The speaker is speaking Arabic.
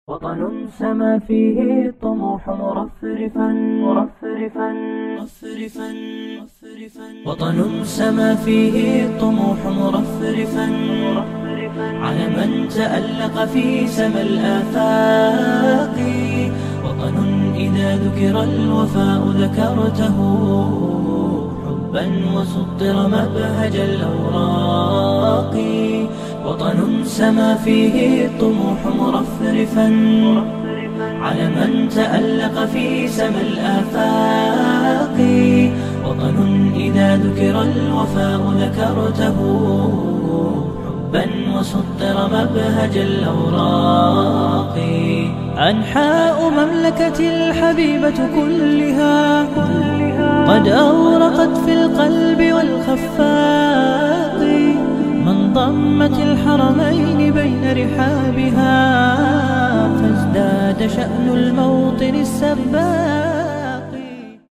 وطن سما فيه الطموح وطن سما فيه الطموح مرفرفا على من تألق في سما الآفاق. وطن إذا ذكر الوفاء ذكرته حبا وسطر مبهج الأوراق. وطن سما فيه الطموح مرفرفا على من تألق في سما الآفاق. وطن إذا ذكر الوفاء ذكرته حبا وسطر مبهج الأوراق. أنحاء مملكة الحبيبة كلها قد أورقت في القلب والخفاق. من ضمت الحرمين بين رحابها فازداد شأن الموطن السباق.